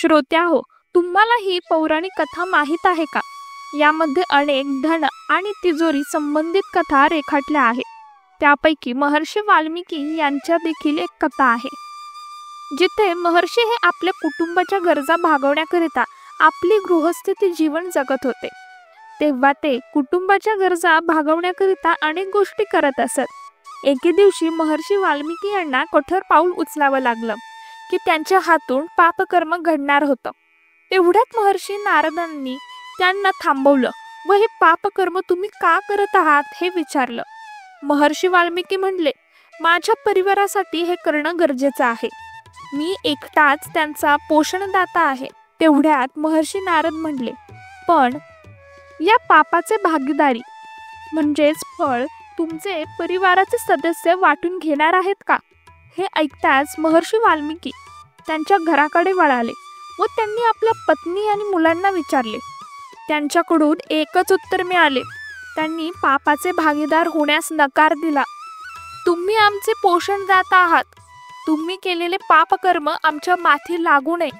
श्रोत्याहो, तुम्हाला ही पौराणिक कथा माहीत आहे का? यामध्ये अनेक धन आणि तिजोरी संबंधित कथा रेखाटल्या आहेत. त्यापैकी महर्षी वाल्मिकी यांच्या देखील एक कथा आहे, जिथे महर्षी हे आपल्या कुटुंबाच्या गरजा भागवण्याकरिता आपली गृहस्थिती जीवन जगत होते. तेव्हा ते कुटुंबाच्या गरजा भागवण्याकरिता अनेक गोष्टी करत असत. एके दिवशी महर्षी वाल्मिकी यांना कठोर पाऊल उचलावं लागलं की त्यांच्या हातून पापकर्म घडणार होतं. तेवढ्यात महर्षी नारदांनी त्यांना थांबवलं व हे पापकर्म तुम्ही का करत आहात हे विचारलं. महर्षी वाल्मिकी म्हणले, माझ्या परिवारासाठी हे करणं गरजेचं आहे. मी एकटाच त्यांचा पोषणदाता आहे. तेवढ्यात महर्षी नारद म्हणले, पण या पापाचे भागीदारी म्हणजेच फळ तुमचे परिवाराचे सदस्य वाटून घेणार आहेत का? हे ऐकताच महर्षी वाल्मिकी त्यांच्या घराकडे वळाले व त्यांनी आपल्या पत्नी आणि मुलांना विचारले. त्यांच्याकडून एकच उत्तर मिळाले. त्यांनी पापाचे भागीदार होण्यास नकार दिला. तुम्ही आमचे पोषणदाता आहात. तुम्ही केलेले पापकर्म आमच्या माथी लागू नये.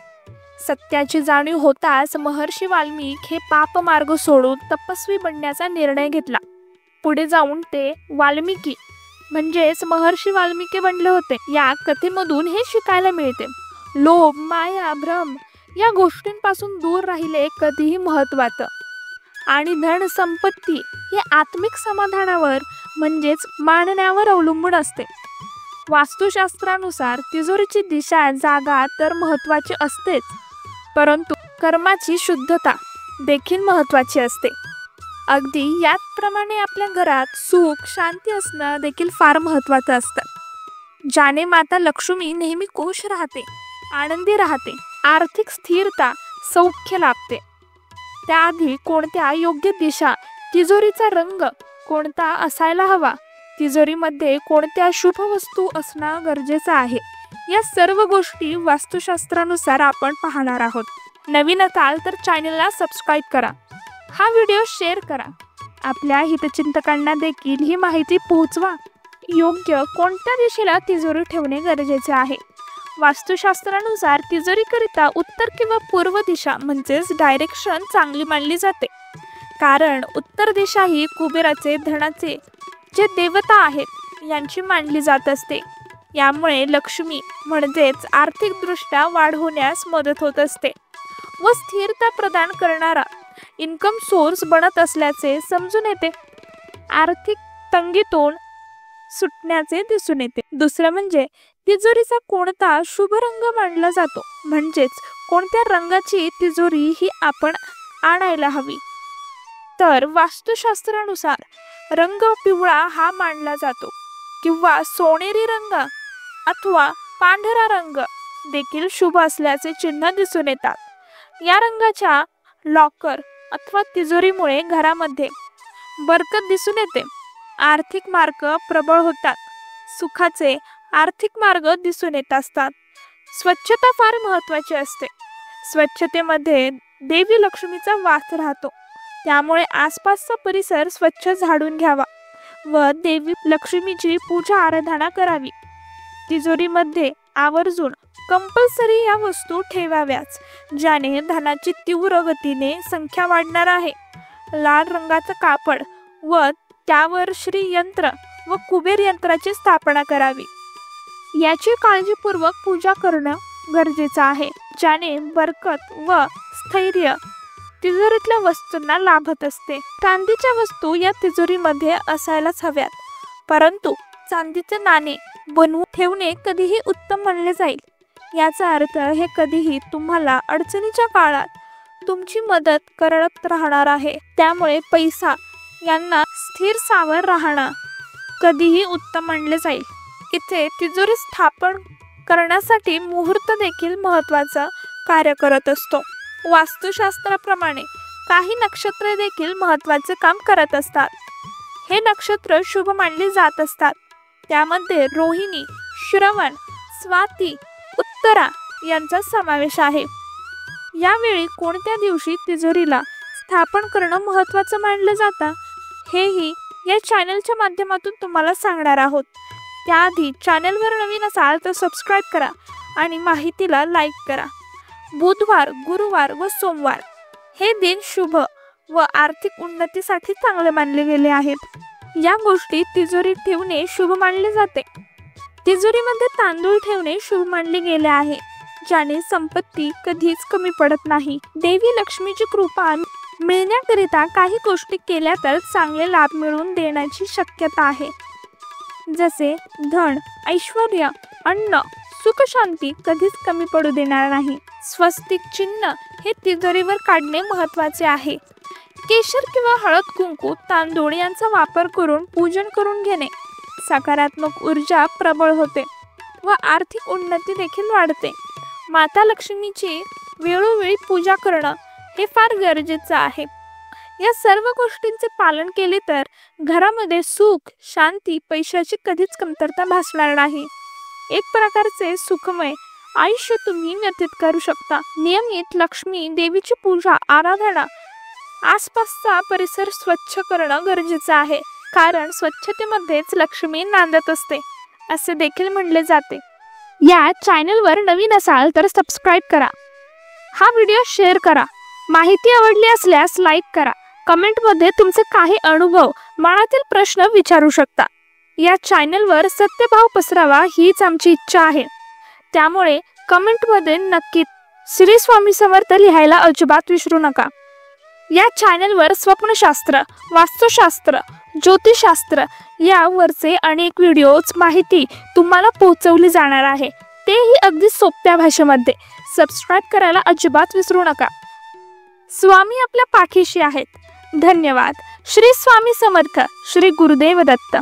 सत्याची जाणीव होताच महर्षी वाल्मिक हे पापमार्ग सोडून तपस्वी बनण्याचा निर्णय घेतला. पुढे जाऊन ते वाल्मिकी म्हणजेच महर्षी वाल्मिकी बनले होते. या कथेमधून हे शिकायला मिळते, लोभ, माया, भ्रम या गोष्टींपासून दूर राहिले कधीही महत्त्वाचं. आणि धन संपत्ती हे आत्मिक समाधानावर म्हणजेच मानण्यावर अवलंबून असते. वास्तुशास्त्रानुसार तिजोरीची दिशा, जागा तर महत्त्वाची असतेच, परंतु कर्माची शुद्धता देखील महत्त्वाची असते. अगदी याचप्रमाणे आपल्या घरात सुख, शांती असणं देखील फार महत्त्वाचं असतं. ज्याने माता लक्ष्मी नेहमी खुश राहते, आनंदी राहते, आर्थिक स्थिरता, सौख्य लाभते. त्याआधी कोणत्या योग्य दिशा, तिजोरीचा रंग कोणता असायला हवा, तिजोरीमध्ये कोणत्या शुभ वस्तू असणं गरजेचं आहे, या सर्व गोष्टी वास्तुशास्त्रानुसार आपण पाहणार आहोत. नवीन असाल तर चॅनलला सबस्क्राईब करा, हा व्हिडिओ शेअर करा. आपल्या हितचिंतकांना देखील ही माहिती पोहोचवा. योग्य कोणत्या दिशेला तिजोरी ठेवणे गरजेचे आहे? वास्तुशास्त्रानुसार तिजोरीकरिता उत्तर किंवा पूर्व दिशा म्हणजेच डायरेक्शन चांगली मानली जाते. कारण उत्तर दिशा ही कुबेराचे, धनाचे जे देवता आहेत यांची मानली जात असते. यामुळे लक्ष्मी म्हणजेच आर्थिकदृष्ट्या वाढ होण्यास मदत होत असते व स्थिरता प्रदान करणारा इन्कम सोर्स बनत असल्याचे समजून येते. आर्थिक तंगीतून सुटण्याचे दिसून येते. दुसरं म्हणजे तिजोरीचा कोणता शुभ रंग मानला जातो, म्हणजेच कोणत्या रंगाची तिजोरी ही आपण आणायला हवी. तर वास्तुशास्त्रानुसार रंग पिवळा हा मानला जातो किंवा सोनेरी रंग अथवा पांढरा रंग देखील शुभ असल्याचे चिन्ह दिसून येतात. या रंगाच्या लॉकर अथवा तिजोरीमुळे घरामध्ये बरकत दिसून येते, आर्थिक मार्ग प्रबळ होतात, सुखाचे आर्थिक मार्ग दिसून येत असतात. स्वच्छता फार महत्त्वाची असते. स्वच्छतेमध्ये देवी लक्ष्मीचा वास राहतो. त्यामुळे आसपासचा परिसर स्वच्छ झाडून घ्यावा व देवी लक्ष्मीची पूजा आराधना करावी. तिजोरीमध्ये आवर्जून कंपल्सरी या वस्तू ठेवाव्याच, ज्याने धनाची तीव्र गतीने संख्या वाढणार आहे. लाल रंगाचं कापड व त्यावर श्री यंत्र व कुबेर यंत्राची स्थापना करावी. याची काळजीपूर्वक पूजा करणं गरजेचं आहे, ज्याने बरकत व स्थैर्य तिजोरीतल्या वस्तूंना लाभत असते. चांदीच्या वस्तू या तिजोरीमध्ये असायलाच हव्यात, परंतु चांदीचे नाणे बनवून ठेवणे कधीही उत्तम मानले जाईल. याचा अर्थ हे कधीही तुम्हाला अडचणीच्या काळात तुमची मदत करत राहणार आहे. त्यामुळे पैसा यांना स्थिर सावर राहणं कधीही उत्तम मानले जाईल. इथे तिजोरी स्थापन करण्यासाठी मुहूर्त देखील महत्त्वाचं कार्य करत असतो. वास्तुशास्त्राप्रमाणे काही नक्षत्रे देखील महत्त्वाचे काम करत असतात. हे नक्षत्र शुभ मानले जात असतात. त्यामध्ये रोहिणी, श्रवण, स्वाती, उत्तरा यांचा समावेश आहे. यावेळी कोणत्या दिवशी तिजोरीला स्थापन करणं महत्त्वाचं मानलं जातं हेही या चॅनलच्या माध्यमातून तुम्हाला सांगणार आहोत. त्याआधी चॅनलवर नवीन असाल तर सबस्क्राईब करा आणि माहितीला लाईक करा. बुधवार, गुरुवार व सोमवार हे दिन शुभ व आर्थिक उन्नतीसाठी चांगले मानले गेले आहेत. या गोष्टी तिजोरीत ठेवणे शुभ मानले जाते. तिजोरीमध्ये तांदूळ ठेवणे शुभ मानले गेले आहे, ज्याने संपत्ती कधीच कमी पडत नाही. देवी लक्ष्मीची कृपा मिळण्याकरिता काही गोष्टी केल्या तर चांगले लाभ मिळवून देण्याची शक्यता आहे. जसे धन, ऐश्वर्य, अन्न, सुख, शांती कधीच कमी पडू देणार नाही. स्वस्तिक चिन्ह हे तिजोरीवर काढणे महत्त्वाचे आहे. केशर किंवा हळद, कुंकू, तांदूळ यांचा वापर करून पूजन करून घेणे सकारात्मक ऊर्जा प्रबळ होते व आर्थिक उन्नती देखील वाढते. माता लक्ष्मीची वेळोवेळी पूजा करणं हे फार गरजेचं आहे. या सर्व गोष्टींचे पालन केले तर घरामध्ये सुख, शांती, पैशाची कधीच कमतरता भासणार नाही. एक प्रकारचे सुखमय आयुष्य तुम्ही व्यतीत करू शकता. नियमित लक्ष्मी देवीची पूजा, आराधना, आसपासचा परिसर स्वच्छ करणं गरजेचं आहे, कारण स्वच्छतेमध्येच लक्ष्मी नांदत असते असे देखील म्हणले जाते. या चॅनलवर नवीन असाल तर सबस्क्राईब करा, हा व्हिडिओ शेअर करा, माहिती आवडली असल्यास लाईक करा, कमेंटमध्ये तुमचे काही अनुभव, मनातील प्रश्न विचारू शकता. या चॅनलवर सत्यभाव पसरावा हीच आमची इच्छा आहे. त्यामुळे कमेंटमध्ये नक्की श्री स्वामी समर्थ लिहायला अजिबात विसरू नका. या चॅनलवर स्वप्नशास्त्र, वास्तुशास्त्र, ज्योतिषशास्त्र यावरचे अनेक व्हिडिओज माहिती तुम्हाला पोहोचवली जाणार आहे, तेही अगदी सोप्या भाषेमध्ये. सबस्क्राईब करायला अजिबात विसरू नका. स्वामी आपल्या पाठीशी आहेत. धन्यवाद. श्री स्वामी समर्थ. श्री गुरुदेव दत्त.